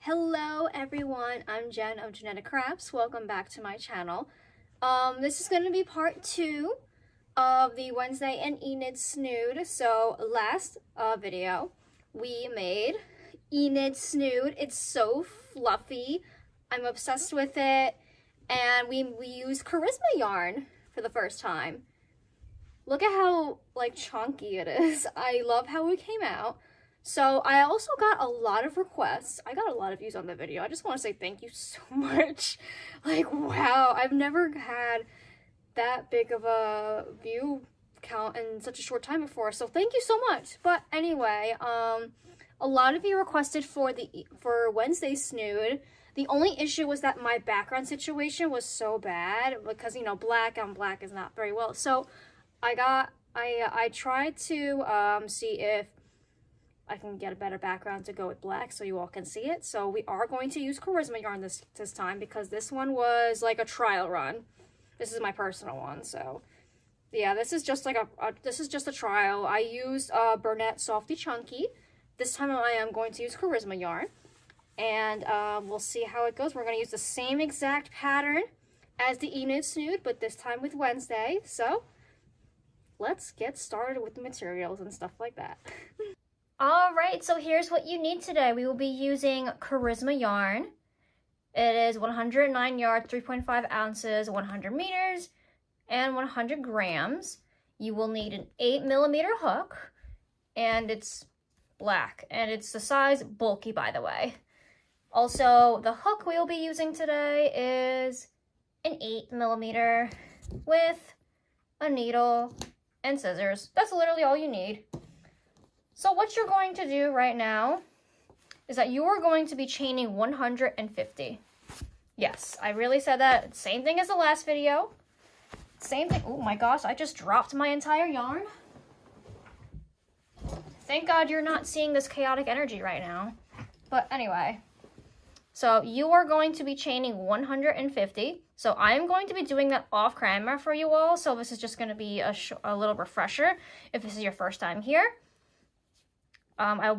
Hello everyone, I'm Jen of Genetic Crafts. Welcome back to my channel. This is going to be part 2 of the Wednesday and Enids Snood. So last video we made Enids Snood. It's so fluffy. I'm obsessed with it. And we used charisma yarn for the first time. Look at how like chunky it is. I love how it came out. So I also got a lot of requests. I got a lot of views on the video. I just want to say thank you so much. Like, wow, I've never had that big of a view count in such a short time before. So thank you so much. But anyway, a lot of you requested for Wednesday Snood. The only issue was that my background situation was so bad because, you know, black on black is not very well. So I tried to see if I can get a better background to go with black so you all can see it. So we are going to use charisma yarn this time because this one was like a trial run. This is my personal one. So yeah, this is just like a trial. I used Burnett Softy Chunky. This time I am going to use charisma yarn, and we'll see how it goes. We're going to use the same exact pattern as the Enids Snood, but this time with Wednesday. So let's get started with the materials and stuff like that. Alright, so here's what you need today. We will be using charisma yarn. It is 109 yards, 3.5 ounces, 100 meters, and 100 grams. You will need an 8mm hook, and it's black, and it's the size bulky, by the way. Also, the hook we will be using today is an 8mm with a needle and scissors. That's literally all you need. So what you're going to do right now is that you are going to be chaining 150. Yes, I really said that. Same thing as the last video. Same thing. Oh my gosh, I just dropped my entire yarn. Thank God you're not seeing this chaotic energy right now. But anyway, so you are going to be chaining 150. So I am going to be doing that off camera for you all. So this is just going to be a little refresher if this is your first time here. I'll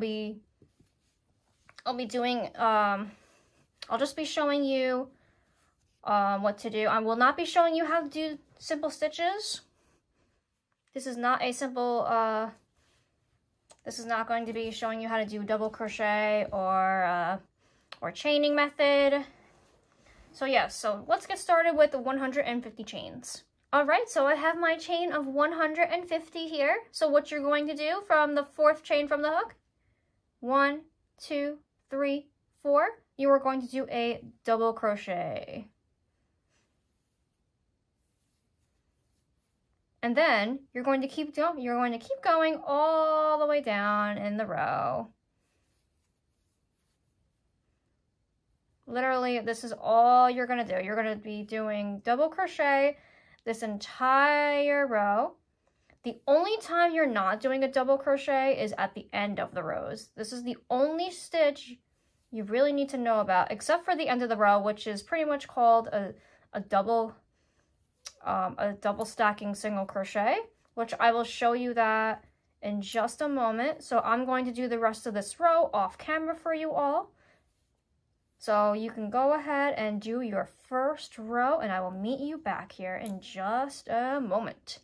just be showing you what to do. I will not be showing you how to do simple stitches. This is not a simple, this is not going to be showing you how to do double crochet or chaining method. So yeah, so let's get started with the 150 chains. All right, so I have my chain of 150 here. So what you're going to do from the 4th chain from the hook, 1, 2, 3, 4, you are going to do a double crochet. And then you're going to keep going all the way down in the row. Literally, this is all you're going to do. You're going to be doing double crochet this entire row. The only time you're not doing a double crochet is at the end of the rows. This is the only stitch you really need to know about, except for the end of the row, which is pretty much called a double stacking single crochet, which I will show you that in just a moment. So I'm going to do the rest of this row off camera for you all. So you can go ahead and do your first row, and I will meet you back here in just a moment.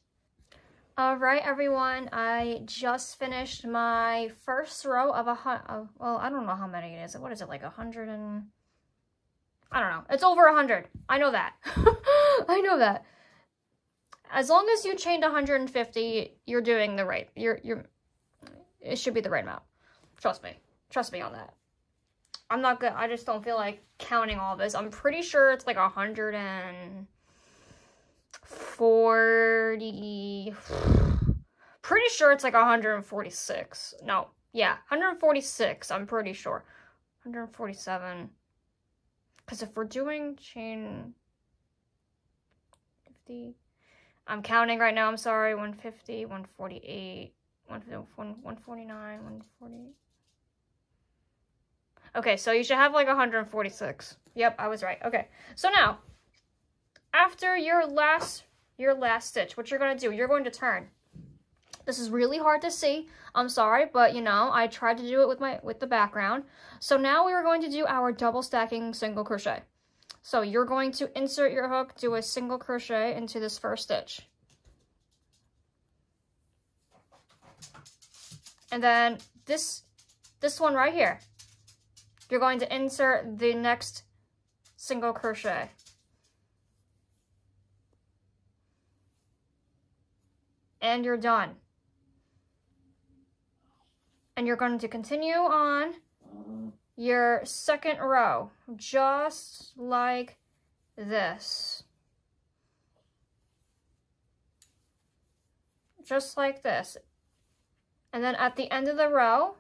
All right, everyone, I just finished my first row of well, I don't know how many it is. What is it, like 100 and... I don't know. It's over 100. I know that. I know that. As long as you chained 150, you're doing the right. It should be the right amount. Trust me. Trust me on that. I'm not good. I just don't feel like counting all this. I'm pretty sure it's like 140. Pretty sure it's like 146. No. Yeah, 146. I'm pretty sure. 147. Because if we're doing chain 50, I'm counting right now. I'm sorry. 150, 148, 149, 140. Okay, so you should have like 146. Yep, I was right. Okay, so now, after your last stitch, what you're going to do, you're going to turn. This is really hard to see. I'm sorry, but you know, I tried to do it with the background. So now we are going to do our double stacking single crochet. So you're going to insert your hook, do a single crochet into this first stitch. And then this one right here, you're going to insert the next single crochet. And you're done. And you're going to continue on your second row, just like this. Just like this. And then at the end of the row,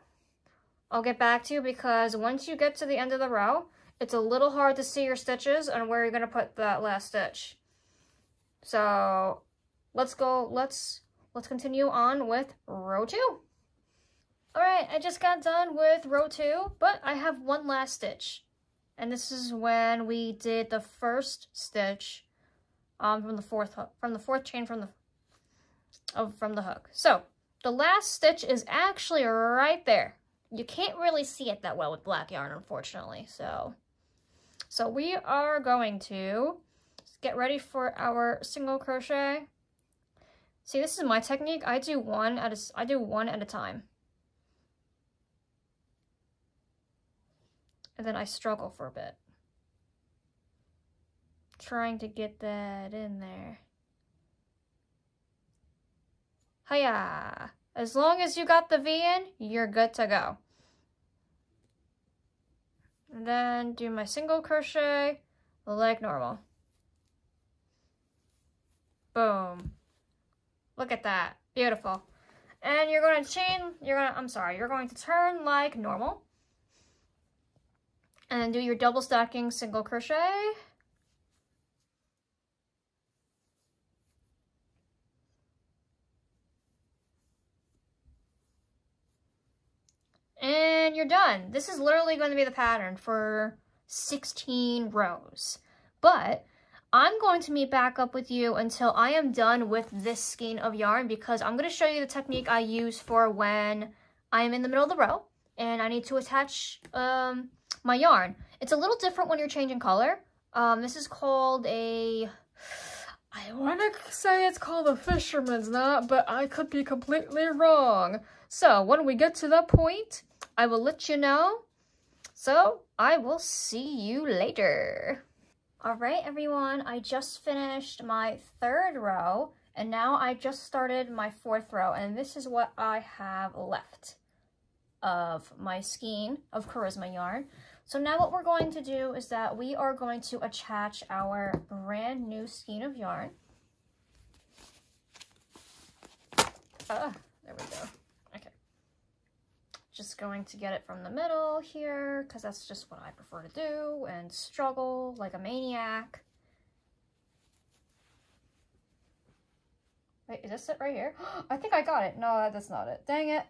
I'll get back to you because once you get to the end of the row, it's a little hard to see your stitches and where you're going to put that last stitch. So let's continue on with row 2. Alright, I just got done with row 2, but I have one last stitch. And this is when we did the first stitch from the fourth chain from the hook. So the last stitch is actually right there. You can't really see it that well with black yarn, unfortunately. So we are going to get ready for our single crochet. See, this is my technique. I do one at a time. And then I struggle for a bit, trying to get that in there. Hiya! As long as you got the V in, you're good to go. And then do my single crochet like normal. Boom. Look at that. Beautiful. And you're going to turn like normal. And then do your double stacking single crochet. And you're done. This is literally going to be the pattern for 16 rows. But I'm going to meet back up with you until I am done with this skein of yarn because I'm going to show you the technique I use for when I'm in the middle of the row and I need to attach my yarn. It's a little different when you're changing color. This is called I want to say it's called a fisherman's knot, but I could be completely wrong. So when we get to that point, I will let you know. So I will see you later. All right, everyone, I just finished my third row and now I just started my fourth row, and this is what I have left of my skein of charisma yarn. So now what we're going to do is that we are going to attach our brand new skein of yarn. There we go. Okay. Just going to get it from the middle here because that's just what I prefer to do and struggle like a maniac. Wait, is this it right here? I think I got it. No, that's not it. Dang it.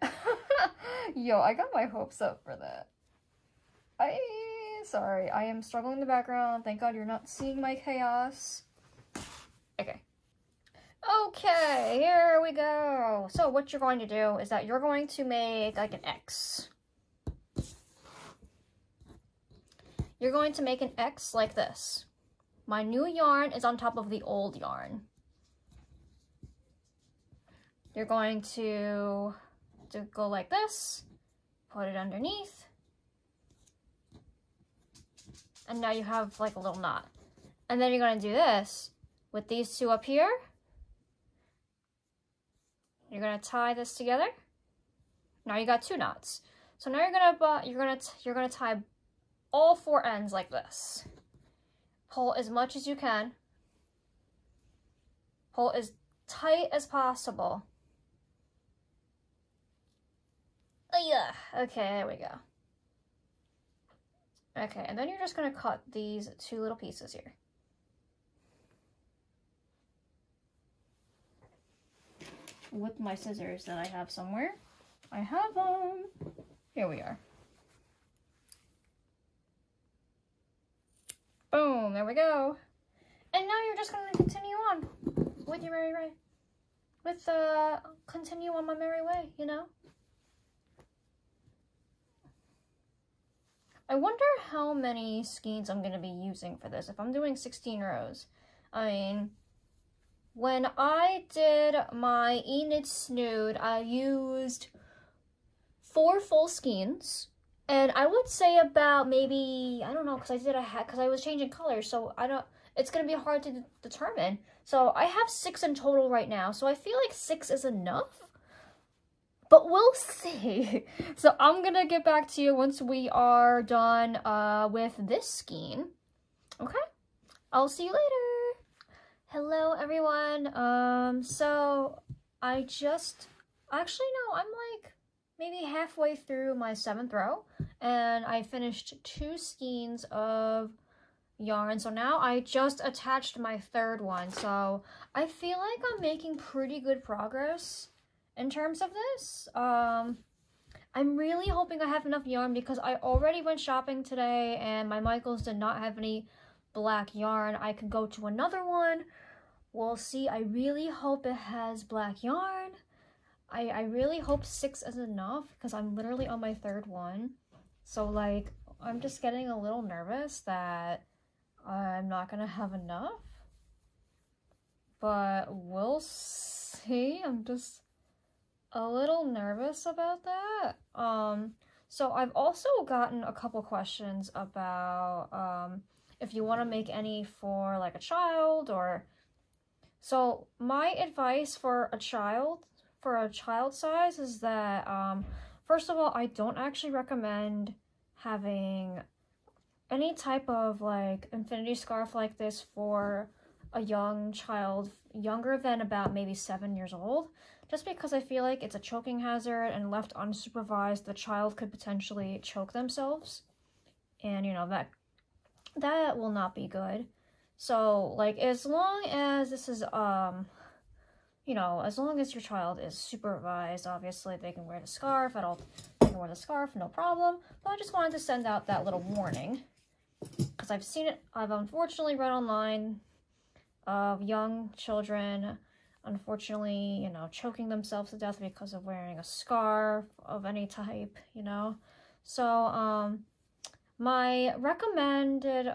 Yo, I got my hopes up for that. Sorry, I am struggling in the background. Thank God you're not seeing my chaos. Okay. Okay, here we go. So what you're going to do is that you're going to make like an X. You're going to make an X like this. My new yarn is on top of the old yarn. You're going to go like this, put it underneath, and now you have like a little knot. And then you're going to do this with these two up here. You're going to tie this together. Now you got two knots. So now you're going to tie all four ends like this. Pull as much as you can. Pull as tight as possible. Oh yeah, okay, there we go. Okay, and then you're just gonna cut these two little pieces here. With my scissors that I have somewhere. I have them. Here we are. Boom, there we go. And now you're just gonna continue on with your merry way. continue on my merry way, you know? I wonder how many skeins I'm going to be using for this, if I'm doing 16 rows. I mean, when I did my Enids Snood, I used 4 full skeins, and I would say about maybe, I don't know, because I did a hat, because I was changing colors, so it's going to be hard to determine. So I have 6 in total right now, so I feel like 6 is enough, but we'll see. So I'm going to get back to you once we are done with this skein. Okay? I'll see you later. Hello, everyone. So I actually, no, I'm like maybe halfway through my 7th row, and I finished 2 skeins of yarn. So now I just attached my 3rd one, so I feel like I'm making pretty good progress in terms of this. I'm really hoping I have enough yarn, because I already went shopping today and my Michaels did not have any black yarn. I could go to another one. We'll see. I really hope it has black yarn. I really hope 6 is enough, because I'm literally on my 3rd one. So like, I'm just getting a little nervous that I'm not gonna have enough, but we'll see. I'm just a little nervous about that. So I've also gotten a couple questions about if you want to make any for like a child, or so my advice for a child size is that first of all, I don't actually recommend having any type of like infinity scarf like this for a young child younger than about maybe 7 years old, just because I feel like it's a choking hazard, and left unsupervised, the child could potentially choke themselves, and you know, that will not be good. So like, as long as this is you know, as long as your child is supervised, obviously they can wear the scarf. They can wear the scarf, no problem. But I just wanted to send out that little warning, because I've seen it. I've unfortunately read online of young children, unfortunately, you know, choking themselves to death because of wearing a scarf of any type, you know. So my recommended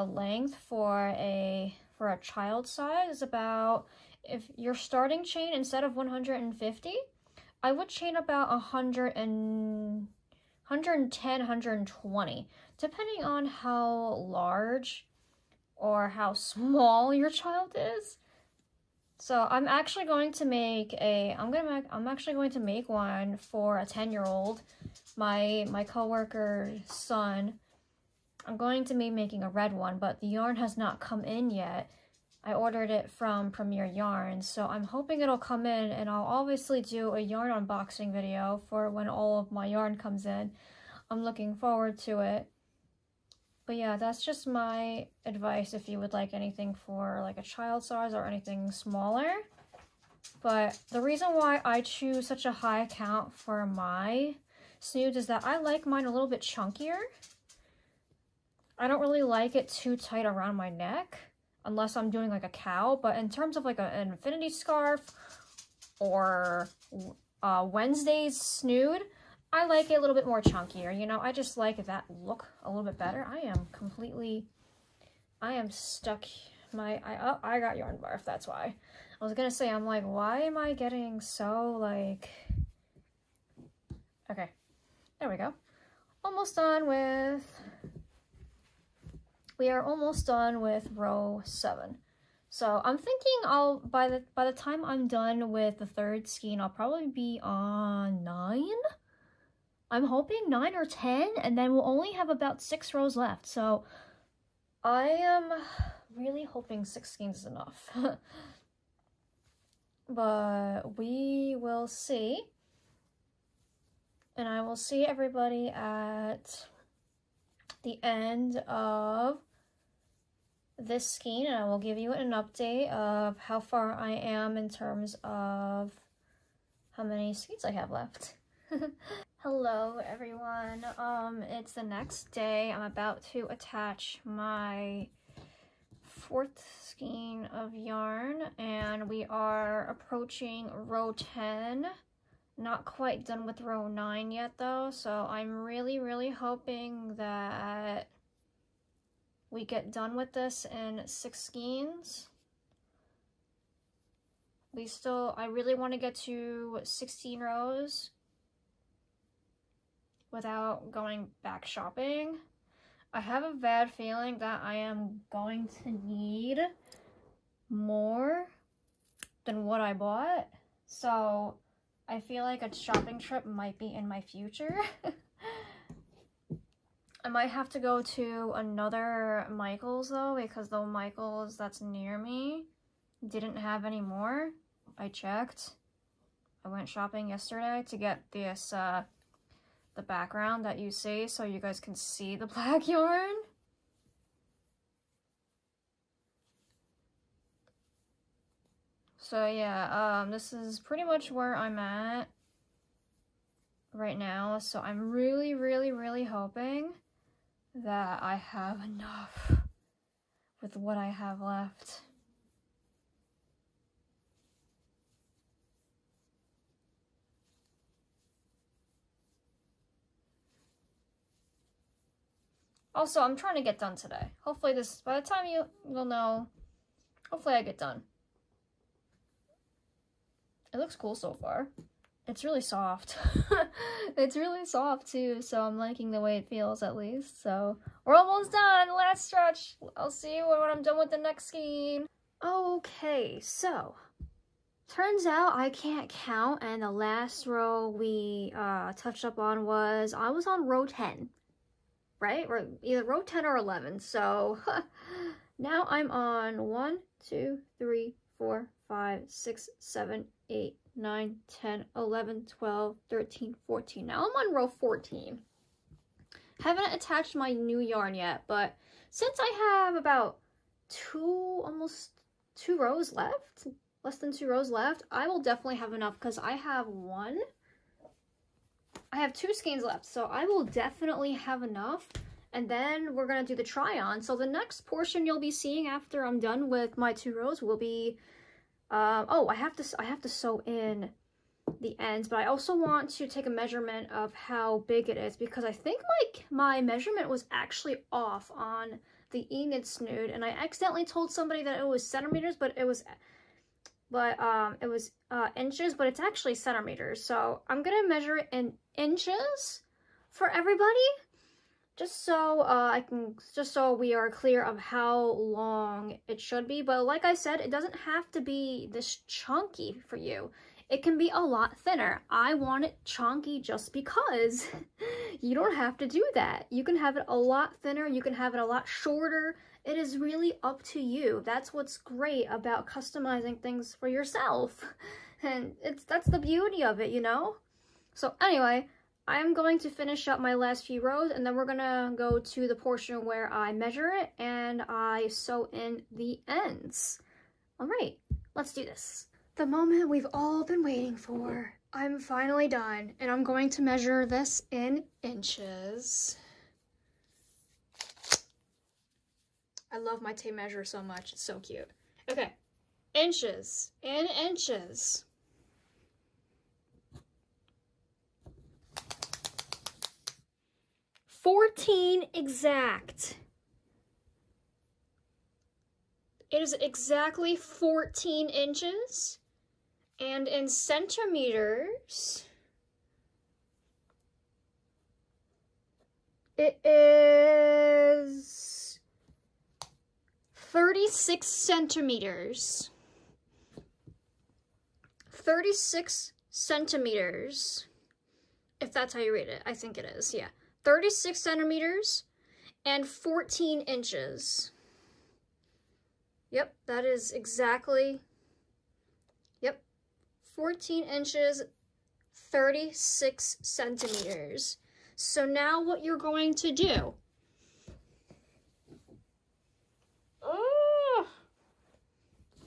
length for a child size is about, if your starting chain, instead of 150, I would chain about 110, 120, depending on how large or how small your child is. So I'm actually going to make I'm actually going to make one for a 10-year-old, my coworker's son. I'm going to be making a red one, but the yarn has not come in yet. I ordered it from Premier Yarns, so I'm hoping it'll come in, and I'll obviously do a yarn unboxing video for when all of my yarn comes in. I'm looking forward to it. But yeah, that's just my advice if you would like anything for like a child size or anything smaller. But the reason why I choose such a high count for my Snoods is that I like mine a little bit chunkier. I don't really like it too tight around my neck, unless I'm doing like a cow. But in terms of like an infinity scarf or Wednesday's Snood, I like it a little bit more chunkier, you know. I just like that look a little bit better. I am stuck. I got yarn barf, that's why. I was gonna say, I'm like, why am I getting so like, okay, there we go. We are almost done with row 7. So I'm thinking by the time I'm done with the 3rd skein, I'll probably be on 9. I'm hoping 9 or 10, and then we'll only have about 6 rows left. So I am really hoping 6 skeins is enough. But we will see. And I will see everybody at the end of this skein, and I will give you an update of how far I am in terms of how many skeins I have left. Hello everyone, it's the next day. I'm about to attach my 4th skein of yarn, and we are approaching row 10. Not quite done with row 9 yet though, so I'm really hoping that we get done with this in 6 skeins. I really want to get to 16 rows without going back shopping. I have a bad feeling that I am going to need more than what I bought, so I feel like a shopping trip might be in my future. I might have to go to another Michael's though, because the Michael's that's near me didn't have any more. I checked. I went shopping yesterday to get this, the background that you see so you guys can see the black yarn. So yeah, this is pretty much where I'm at right now. So I'm really hoping that I have enough with what I have left. Also, I'm trying to get done today. Hopefully by the time you'll know, hopefully I get done. It looks cool so far. It's really soft. It's really soft too, so I'm liking the way it feels at least. So we're almost done. Last stretch. I'll see you when I'm done with the next skein. Okay, so turns out I can't count, and the last row we touched up on was I was on row 10, right? Or either row 10 or 11. So now I'm on 1, 2, 3, 4, 5, 6, 7, 8, 9, 10, 11, 12, 13, 14. Now I'm on row 14. Haven't attached my new yarn yet, but since I have about almost 2 rows left, less than 2 rows left, I will definitely have enough because I have 2 skeins left, so I will definitely have enough. And then we're gonna do the try on. So the next portion you'll be seeing after I'm done with my 2 rows will be oh, I have to sew in the ends, but I also want to take a measurement of how big it is, because I think my measurement was actually off on the Enids snood, and I accidentally told somebody that it was centimeters, but it was inches, but it's actually centimeters. So I'm gonna measure it in inches for everybody, just so we are clear of how long it should be. But like I said, it doesn't have to be this chunky for you. It can be a lot thinner. I want it chunky just because. You don't have to do that. You can have it a lot thinner, you can have it a lot shorter. It is really up to you. That's what's great about customizing things for yourself. And that's the beauty of it, you know? So anyway, I'm going to finish up my last few rows, and then we're gonna go to the portion where I measure it and I sew in the ends. All right, let's do this. The moment we've all been waiting for. I'm finally done, and I'm going to measure this in inches. I love my tape measure so much, it's so cute. Okay, inches, in inches. 14 exact. It is exactly 14 inches. And in centimeters, it is 36 centimeters. 36 centimeters. If that's how you read it, I think it is, yeah. 36 centimeters and 14 inches. Yep, that is exactly, yep, 14 inches, 36 centimeters. So now what you're going to do, oh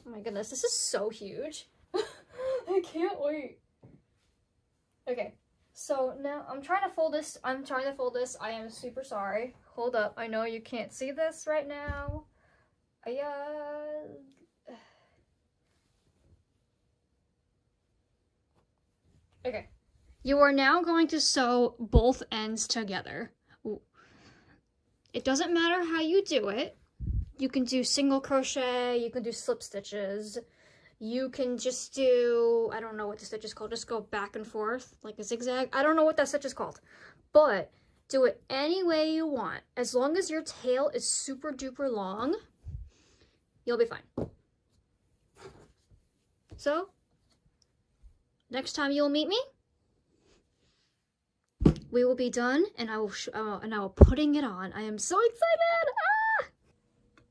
my goodness, this is so huge. I can't wait. Okay. So now I'm trying to fold this. I am super sorry. Hold up. I know you can't see this right now. Okay. You are now going to sew both ends together. It doesn't matter how you do it. You can do single crochet, you can do slip stitches, you can just do, I don't know what the stitch is called, just go back and forth like a zigzag. I don't know what that stitch is called, but do it any way you want. As long as your tail is super duper long, you'll be fine. So, next time you'll meet me, we will be done, and I will putting it on. I am so excited! Ah!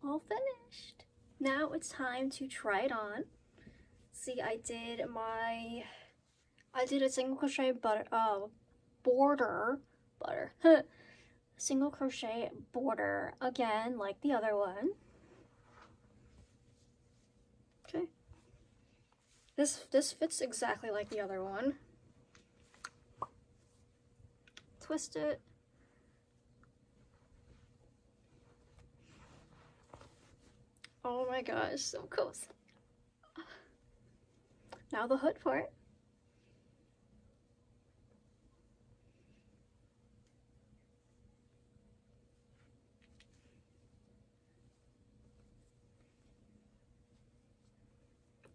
All finished. Now it's time to try it on. See, I did a single crochet single crochet border again, like the other one. Okay. This fits exactly like the other one. Twist it. Oh my gosh, so close. Now the hood for it.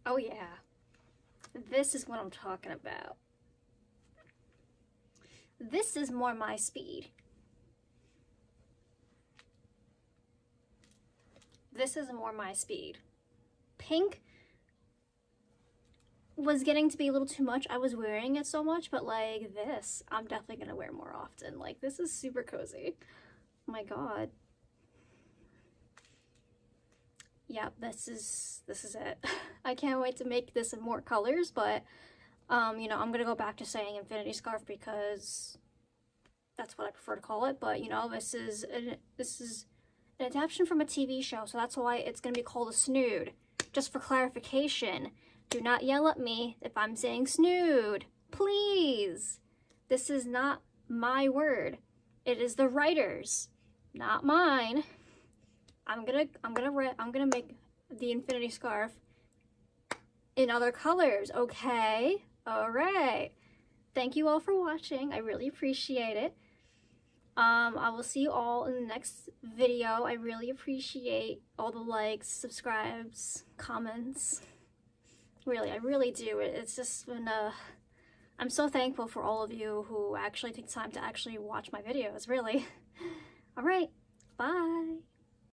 Oh yeah, this is what I'm talking about. This is more my speed. This is more my speed. Pink was getting to be a little too much. I was wearing it so much, but like this, I'm definitely gonna wear more often. Like this is super cozy. Oh my god. Yeah, this is it. I can't wait to make this in more colors, but you know, I'm gonna go back to saying infinity scarf because that's what I prefer to call it. But you know, this is an adaptation from a TV show, so that's why it's gonna be called a snood. Just for clarification, do not yell at me if I'm saying snood, please. This is not my word. It is the writer's, not mine. I'm gonna make the infinity scarf in other colors, okay? All right. Thank you all for watching. I really appreciate it. I will see you all in the next video. I really appreciate all the likes, subscribes, comments. Really, I really do. It's just been I'm so thankful for all of you who actually take time to actually watch my videos, really. All right, bye.